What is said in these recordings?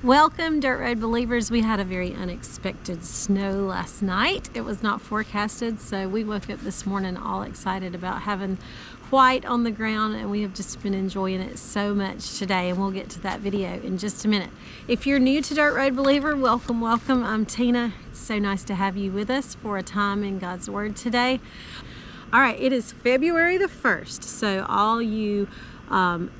Welcome, Dirt Road Believers. We had a very unexpected snow last night. It was not forecasted, so we woke up this morning all excited about having white on the ground, and we have just been enjoying it so much today, and we'll get to that video in just a minute. If you're new to Dirt Road Believer, welcome. I'm Tina. It's so nice to have you with us for a time in God's Word today. All right, it is February the 1st, so all you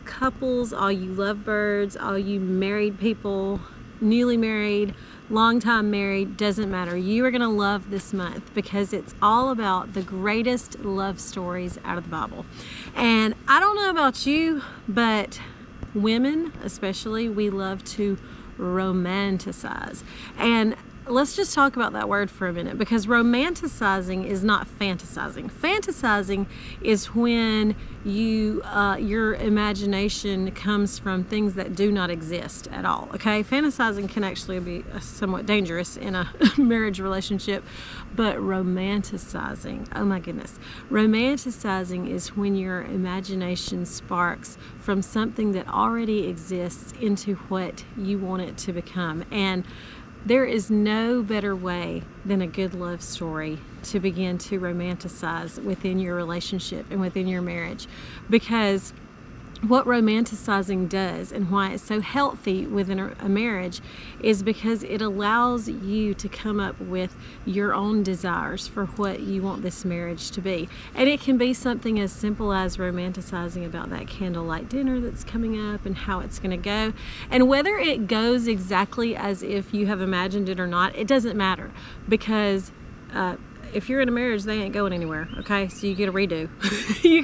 couples, all you lovebirds, all you married people, newly married, long time married, doesn't matter. You are going to love this month because it's all about the greatest love stories out of the Bible. And I don't know about you, but women especially, we love to romanticize. And let's just talk about that word for a minute, because romanticizing is not fantasizing. Fantasizing is when you your imagination comes from things that do not exist at all. Okay, fantasizing can actually be somewhat dangerous in a marriage relationship, but romanticizing, oh my goodness, romanticizing is when your imagination sparks from something that already exists into what you want it to become. And there is no better way than a good love story to begin to romanticize within your relationship and within your marriage, because what romanticizing does and why it's so healthy within a marriage is because it allows you to come up with your own desires for what you want this marriage to be. And it can be something as simple as romanticizing about that candlelight dinner that's coming up and how it's going to go. And whether it goes exactly as if you have imagined it or not, it doesn't matter, because if you're in a marriage, they ain't going anywhere. Okay, so you get a redo. you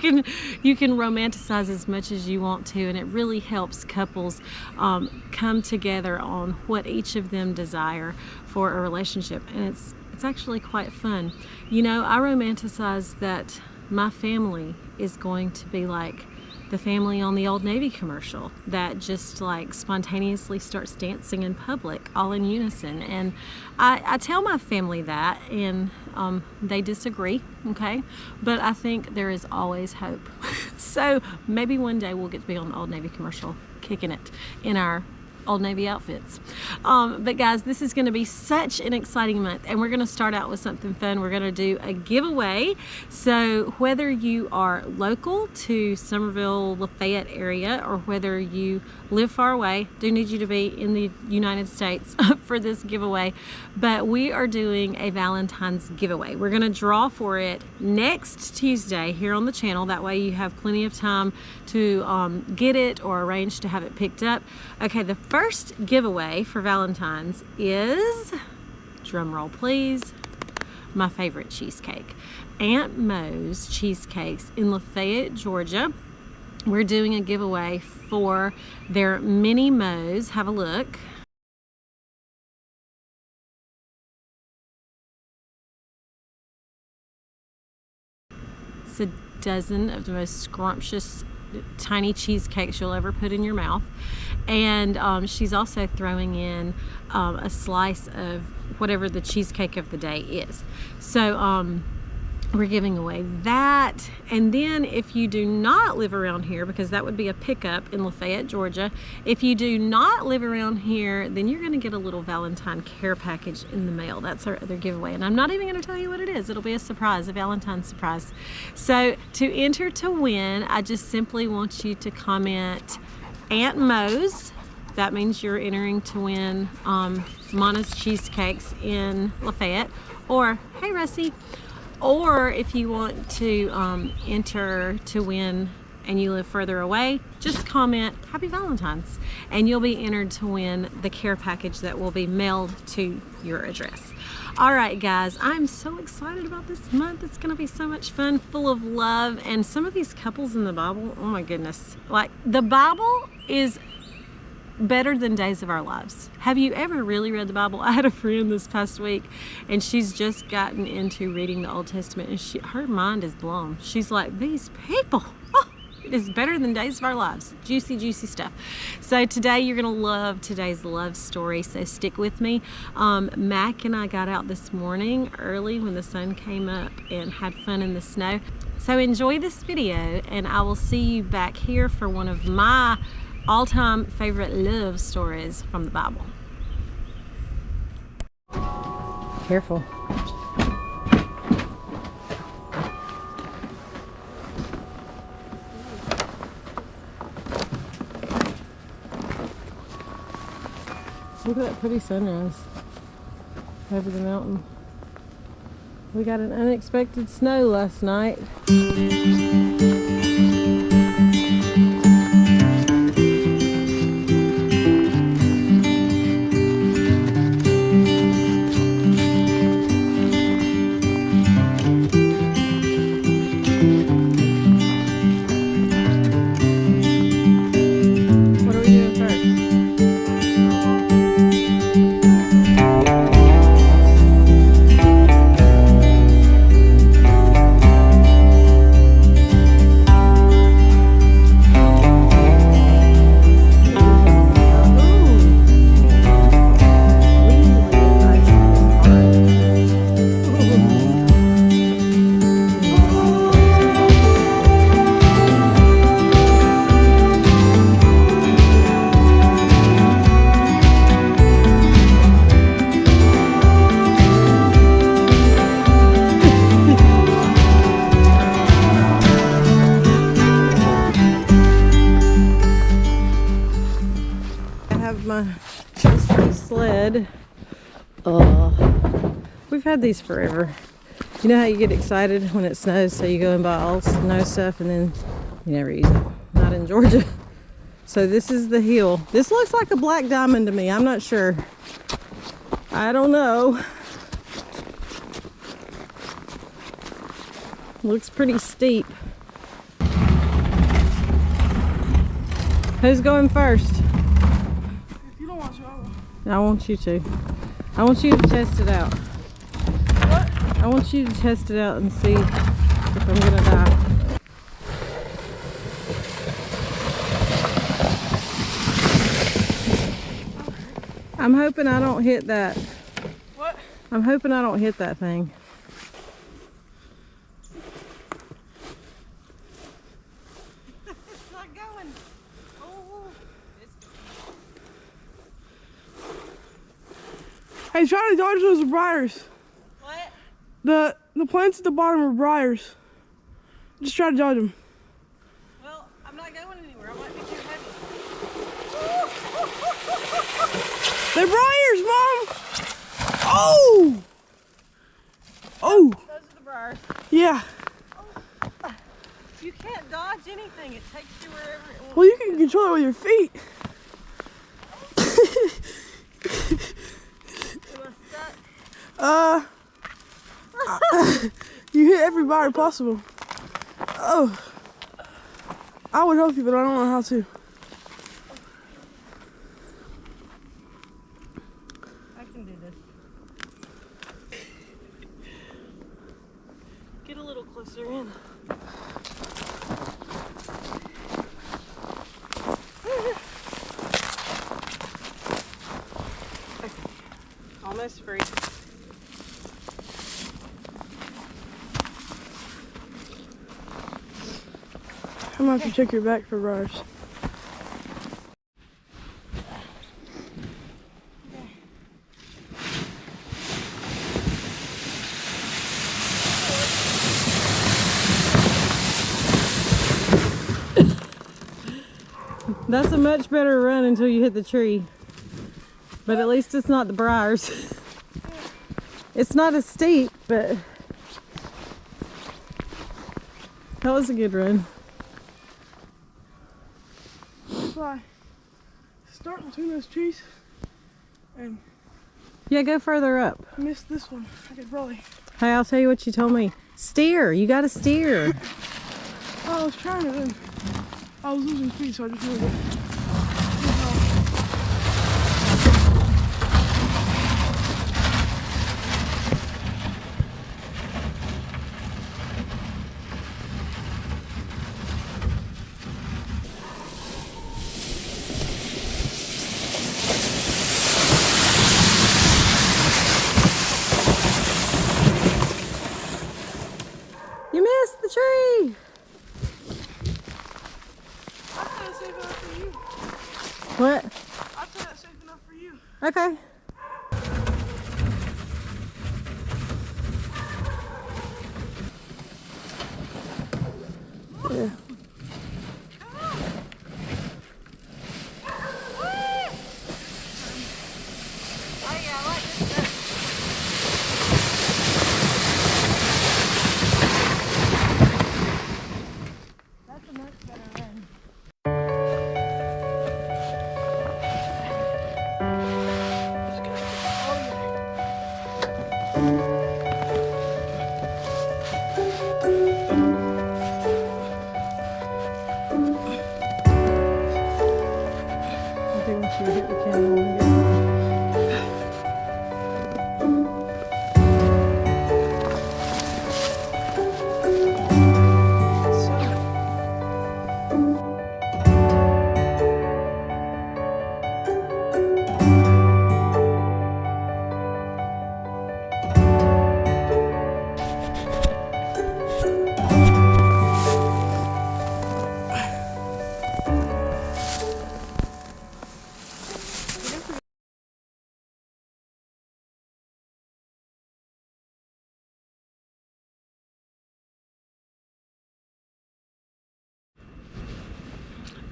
can romanticize as much as you want to, and it really helps couples come together on what each of them desire for a relationship, and it's actually quite fun. You know, I romanticize that my family is going to be like the family on the Old Navy commercial that just like spontaneously starts dancing in public all in unison. And I tell my family that, and they disagree, okay? But I think there is always hope. So maybe one day we'll get to be on the Old Navy commercial kicking it in our Old Navy outfits. But guys, this is going to be such an exciting month, and we're going to start out with something fun. We're going to do a giveaway. So whether you are local to Summerville, Lafayette area, or whether you live far away, do need you to be in the United States for this giveaway. But we are doing a Valentine's giveaway. We're going to draw for it next Tuesday here on the channel. That way you have plenty of time to get it or arrange to have it picked up. Okay, the first giveaway for Valentine's is, drum roll please, my favorite cheesecake, Aunt Mo's Cheesecakes in Lafayette, Georgia. We're doing a giveaway for their mini Mo's. Have a look. It's a dozen of the most scrumptious tiny cheesecakes you'll ever put in your mouth. And she's also throwing in a slice of whatever the cheesecake of the day is. So we're giving away that. And then if you do not live around here, because that would be a pickup in Lafayette, Georgia, if you do not live around here, then you're going to get a little Valentine care package in the mail. That's our other giveaway, and I'm not even going to tell you what it is. It'll be a surprise, a Valentine surprise. So to enter to win, I just simply want you to comment Aunt Mo's. That means you're entering to win Mana's Cheesecakes in Lafayette, or Hey Russie. Or if you want to enter to win and you live further away, just comment Happy Valentine's, and you'll be entered to win the care package that will be mailed to your address. All right, guys, I'm so excited about this month. It's going to be so much fun, full of love, and some of these couples in the Bible, oh my goodness. Like, the Bible is better than Days of Our Lives. Have you ever really read the Bible? I had a friend this past week, and she's just gotten into reading the Old Testament, and her mind is blown. She's like, these people, oh, it is better than Days of Our Lives. Juicy, juicy stuff. So today you're going to love today's love story, so stick with me. Mac and I got out this morning early when the sun came up and had fun in the snow. So enjoy this video, and I will see you back here for one of my all-time favorite love stories from the Bible. Careful. Look at that pretty sunrise over the mountain. We got an unexpected snow last night. My trusty sled. We've had these forever. You know how you get excited when it snows, so you go and buy all snow stuff and then you never use it. Not in Georgia. So this is the hill. This looks like a black diamond to me. I'm not sure. I don't know. Looks pretty steep. Who's going first? I want you to. I want you to test it out. What? I want you to test it out and see if I'm gonna die. I'm hoping I don't hit that. What? I'm hoping I don't hit that thing. It's not going. Oh. Hey, try to dodge those briars. What? The plants at the bottom are briars. Just try to dodge them. Well, I'm not going anywhere. I might be too heavy. They're briars, Mom! Oh! Oh! Those are the briars. Yeah. You can't dodge anything. It takes you wherever it wants. Well, you can control it with your feet. Am I stuck? You hit every briar possible. Oh. I would help you, but I don't know how to. I can do this. Get a little closer in. Okay. Almost free. I'm gonna have to check your back for briars. That's a much better run until you hit the tree. But at least it's not the briars. It's not as steep, but that was a good run. Fly. Start between those trees and Yeah, go further up. miss this one. I could probably. Hey, I'll tell you what you told me. Steer. You gotta steer. Oh, I was trying to then. I was losing speed, so I just moved it. You missed the tree. I thought it was safe enough for you. What? I'd say that's safe enough for you. Okay. Yeah. I think once you hit the camera, we'll get it.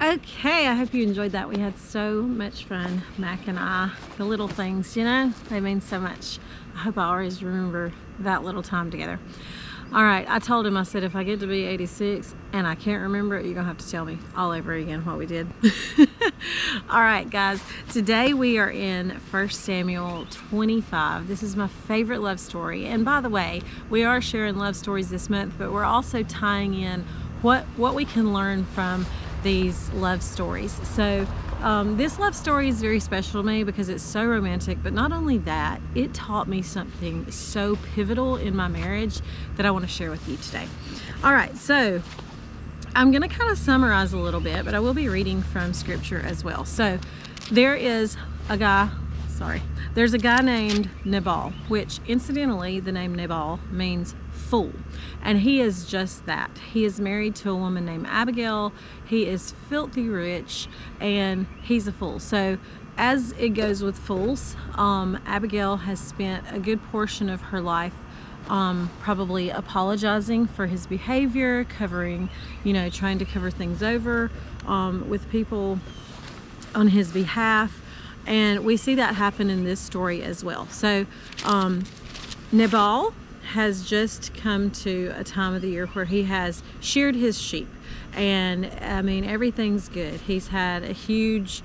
Okay, I hope you enjoyed that. We had so much fun, Mac and I. The little things, you know, they mean so much. I hope I always remember that little time together. All right, I told him, I said, if I get to be 86 and I can't remember it, you're gonna have to tell me all over again what we did. All right, guys, today we are in 1 Samuel 25. This is my favorite love story. And by the way, we are sharing love stories this month, but we're also tying in what we can learn from these love stories. So this love story is very special to me because it's so romantic, but not only that, it taught me something so pivotal in my marriage that I want to share with you today. All right, so I'm going to kind of summarize a little bit, but I will be reading from scripture as well. So there's a guy named Nabal, which incidentally, the name Nabal means fool. And he is just that. He is married to a woman named Abigail. He is filthy rich and he's a fool. So as it goes with fools, Abigail has spent a good portion of her life probably apologizing for his behavior, trying to cover things over with people on his behalf. And we see that happen in this story as well. So Nabal has just come to a time of the year where he has sheared his sheep, and I mean everything's good. He's had a huge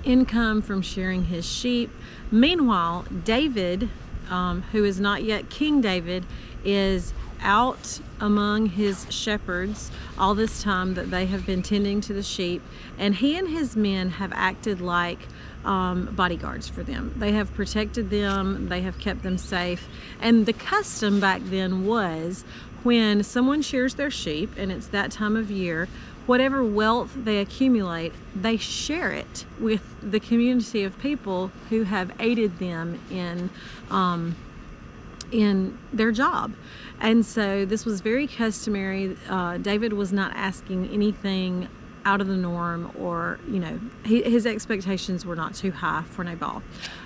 income from shearing his sheep. Meanwhile, David, who is not yet King David, is out among his shepherds all this time that they have been tending to the sheep, and he and his men have acted like bodyguards for them. They have protected them, they have kept them safe. And the custom back then was when someone shears their sheep and it's that time of year, whatever wealth they accumulate, they share it with the community of people who have aided them in their job. And so this was very customary. David was not asking anything out of the norm, or his expectations were not too high for Nabal.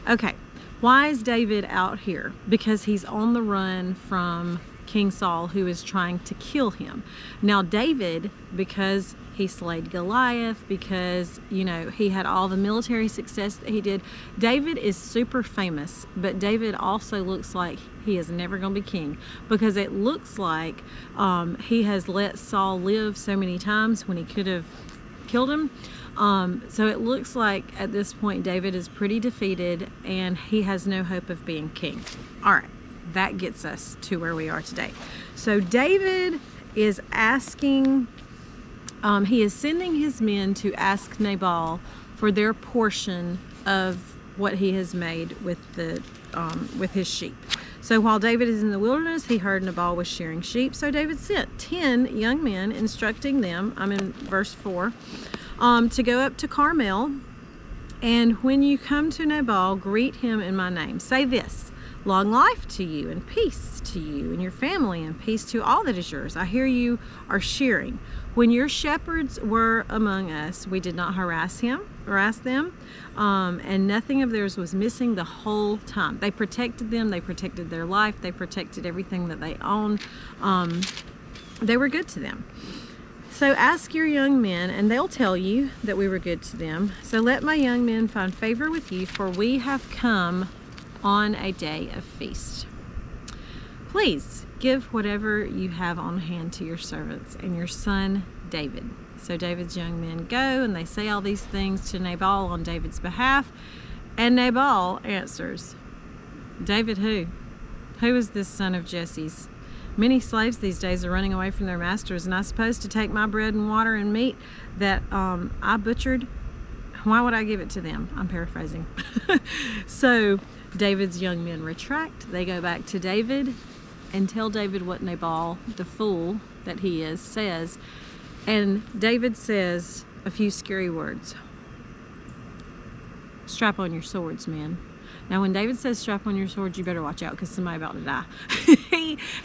Okay, why is David out here? Because he's on the run from King Saul, who is trying to kill him. Now David, because he slayed Goliath, because he had all the military success that he did, David is super famous. But David also looks like he is never going to be king, because it looks like he has let Saul live so many times when he could have killed him. So it looks like at this point David is pretty defeated and he has no hope of being king. All right, that gets us to where we are today. So David is asking, he is sending his men to ask Nabal for their portion of what he has made with his sheep. So while David is in the wilderness, he heard Nabal was shearing sheep. So David sent 10 young men, instructing them, I'm in verse 4, to go up to Carmel. And when you come to Nabal, greet him in my name. Say this: Long life to you, and peace to you and your family, and peace to all that is yours. I hear you are shearing. When your shepherds were among us, we did not harass them, and nothing of theirs was missing the whole time. They protected them. They protected their life. They protected everything that they owned. They were good to them. So ask your young men, and they'll tell you that we were good to them. So let my young men find favor with you, for we have come on a day of feast. Please give whatever you have on hand to your servants and your son David. So David's young men go, and they say all these things to Nabal on David's behalf. And Nabal answers, David who? Who is this son of Jesse's? Many slaves these days are running away from their masters, and I suppose to take my bread and water and meat that I butchered, why would I give it to them? I'm paraphrasing. So David's young men retract. They go back to David and tell David what Nabal, the fool that he is, says. And David says a few scary words. Strap on your swords, men. Now, when David says strap on your swords, you better watch out, because somebody's about to die.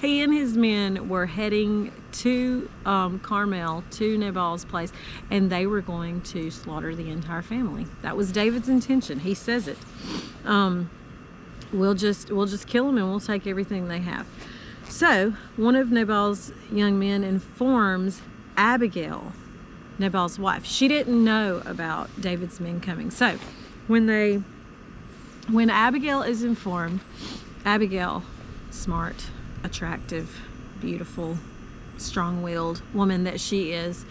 he and his men were heading to Carmel, to Nabal's place, and they were going to slaughter the entire family. That was David's intention. He says it. We'll just kill them, and we'll take everything they have. So one of Nabal's young men informs Abigail, Nabal's wife. She didn't know about David's men coming. So when Abigail is informed, Abigail, smart, attractive, beautiful, strong-willed woman that she is,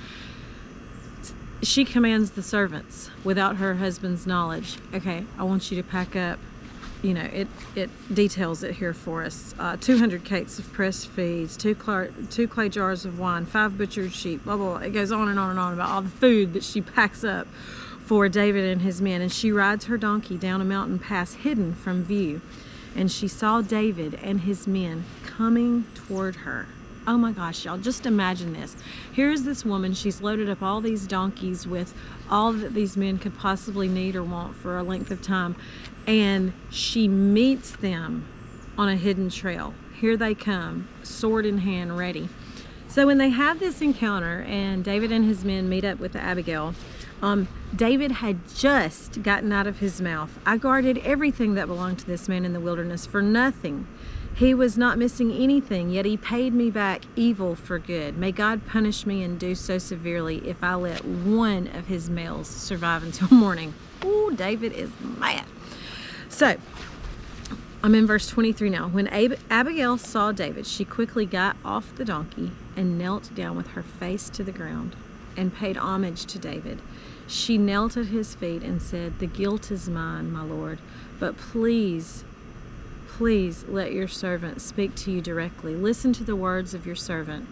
she commands the servants without her husband's knowledge. Okay, I want you to pack up. You know, it details it here for us. 200 cakes of pressed feeds, two clay jars of wine, 5 butchered sheep, blah, blah, blah. It goes on and on and on about all the food that she packs up for David and his men. And she rides her donkey down a mountain pass hidden from view. And she saw David and his men coming toward her. Oh my gosh, y'all, just imagine this. Here's this woman. She's loaded up all these donkeys with all that these men could possibly need or want for a length of time. And she meets them on a hidden trail. Here they come, sword in hand, ready. So when they have this encounter and David and his men meet up with Abigail, David had just gotten out of his mouth, I guarded everything that belonged to this man in the wilderness for nothing. He was not missing anything, yet he paid me back evil for good. May God punish me and do so severely if I let one of his males survive until morning. Ooh, David is mad. So, I'm in verse 23 now. When Abigail saw David, she quickly got off the donkey and knelt down with her face to the ground and paid homage to David. She knelt at his feet and said, "The guilt is mine, my lord, but please let your servant speak to you directly. Listen to the words of your servant.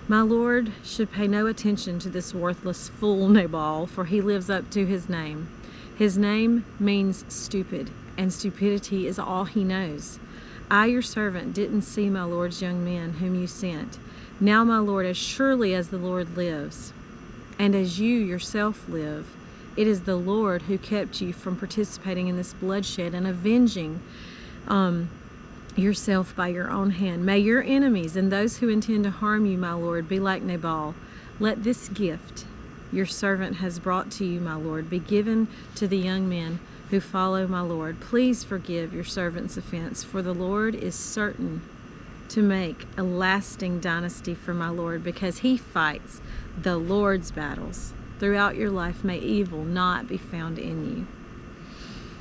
My lord should pay no attention to this worthless fool Nabal, for he lives up to his name. His name means stupid, and stupidity is all he knows. I, your servant, didn't see my lord's young men whom you sent. Now, my lord, as surely as the Lord lives, and as you yourself live, it is the Lord who kept you from participating in this bloodshed and avenging yourself by your own hand. May your enemies and those who intend to harm you, my lord, be like Nabal. Let this gift your servant has brought to you, my lord, be given to the young men who follow my lord. Please forgive your servant's offense, for the Lord is certain to make a lasting dynasty for my lord, because he fights the Lord's battles. Throughout your life, may evil not be found in you.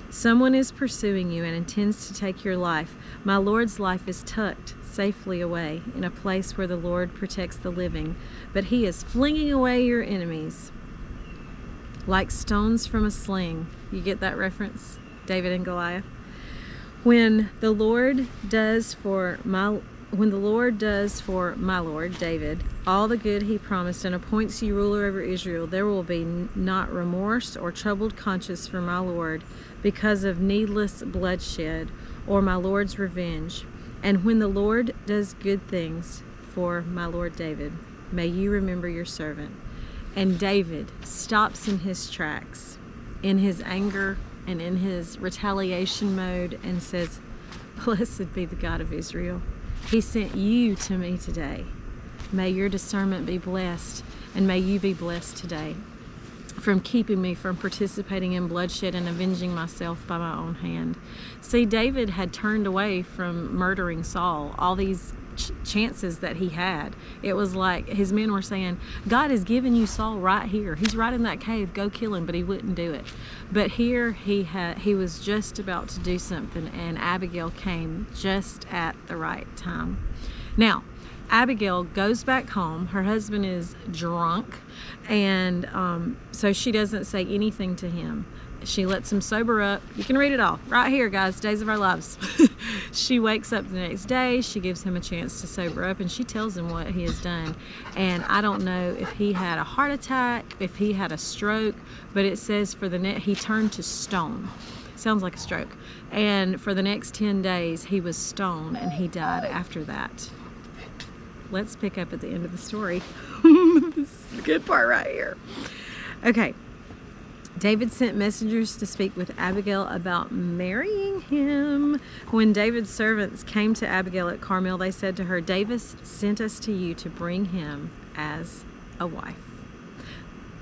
Someone is pursuing you and intends to take your life. My Lord's life is tucked safely away in a place where the Lord protects the living, but he is flinging away your enemies like stones from a sling." You get that reference? David and Goliath. When the Lord does for my lord David all the good he promised and appoints you ruler over Israel, there will be not remorse or troubled conscience for my lord because of needless bloodshed or my lord's revenge. And when the Lord does good things for my lord David, may you remember your servant. And David stops in his tracks, in his anger and in his retaliation mode, and says, Blessed be the God of Israel. He sent you to me today. May your discernment be blessed, and may you be blessed today from keeping me from participating in bloodshed and avenging myself by my own hand. See, David had turned away from murdering Saul, all these chances that he had. It was like his men were saying, God has given you Saul right here. He's right in that cave. Go kill him. But he wouldn't do it. But here he was just about to do something, and Abigail came just at the right time. Now, Abigail goes back home. Her husband is drunk, and so she doesn't say anything to him. She lets him sober up. You can read it all right here, guys. Days of Our Lives. She wakes up the next day. She gives him a chance to sober up, and she tells him what he has done. And I don't know if he had a heart attack, if he had a stroke, but it says he turned to stone. Sounds like a stroke. And for the next 10 days, he was stone, and he died after that. Let's pick up at the end of the story. This is the good part right here. Okay. David sent messengers to speak with Abigail about marrying him. When David's servants came to Abigail at Carmel, they said to her, David sent us to you to bring him as a wife.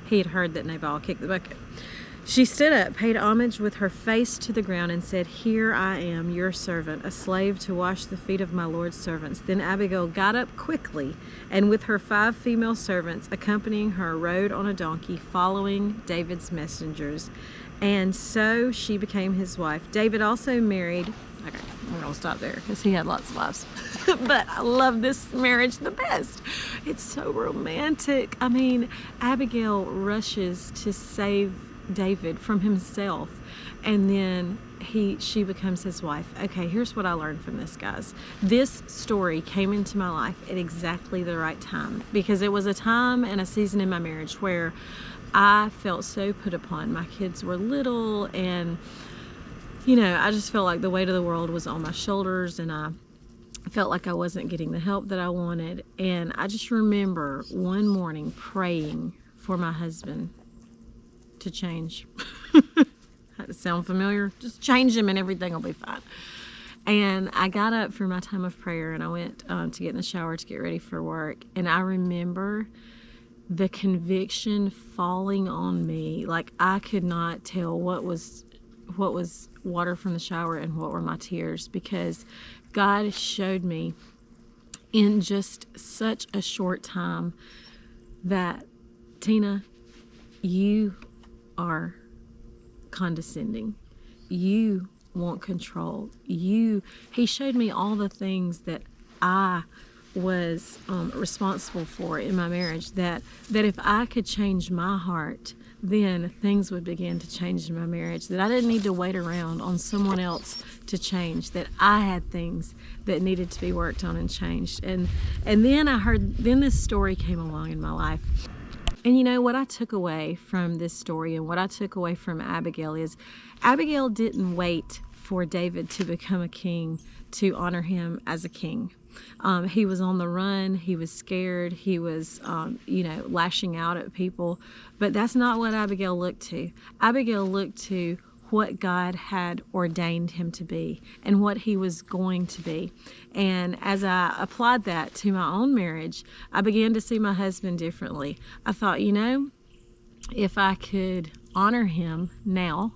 He had heard that Nabal kicked the bucket. She stood up, paid homage with her face to the ground, and said, Here I am, your servant, a slave to wash the feet of my Lord's servants. Then Abigail got up quickly, and with her 5 female servants accompanying her, rode on a donkey, following David's messengers. And so she became his wife. David also married... Okay, we're going to stop there because he had lots of wives. But I love this marriage the best. It's so romantic. I mean, Abigail rushes to save David from himself, and then she becomes his wife. Okay, here's what I learned from this, guys. This story came into my life at exactly the right time, because it was a time and a season in my marriage where I felt so put upon. My kids were little, and I just felt like the weight of the world was on my shoulders, and I felt like I wasn't getting the help that I wanted. And I just remember one morning praying for my husband to change. That sound familiar? Just change him and everything will be fine. And I got up for my time of prayer, and I went to get in the shower to get ready for work. And I remember the conviction falling on me. Like I could not tell what was water from the shower and what were my tears, because God showed me in just such a short time that, Tina, you are condescending. You want control. He showed me all the things that I was responsible for in my marriage, that if I could change my heart, then things would begin to change in my marriage, that I didn't need to wait around on someone else to change, that I had things that needed to be worked on and changed. And then this story came along in my life. And what I took away from this story, and what I took away from Abigail, is Abigail didn't wait for David to become a king to honor him as a king. He was on the run. He was scared. He was, lashing out at people. But that's not what Abigail looked to. Abigail looked to what God had ordained him to be and what he was going to be. And as I applied that to my own marriage, I began to see my husband differently. I thought, if I could honor him now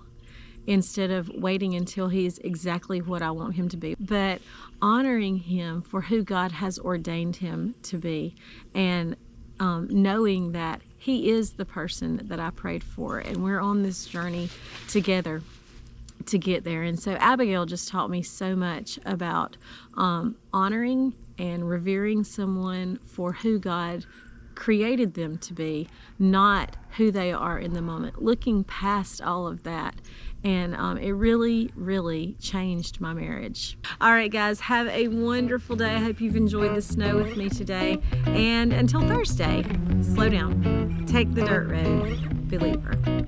instead of waiting until he's exactly what I want him to be, but honoring him for who God has ordained him to be, and knowing that he is the person that I prayed for, and we're on this journey together to get there. And so Abigail just taught me so much about honoring and revering someone for who God created them to be, not who they are in the moment, looking past all of that. And it really, really changed my marriage. All right, guys, have a wonderful day. I hope you've enjoyed the snow with me today. And until Thursday, slow down. Take the dirt road, believer.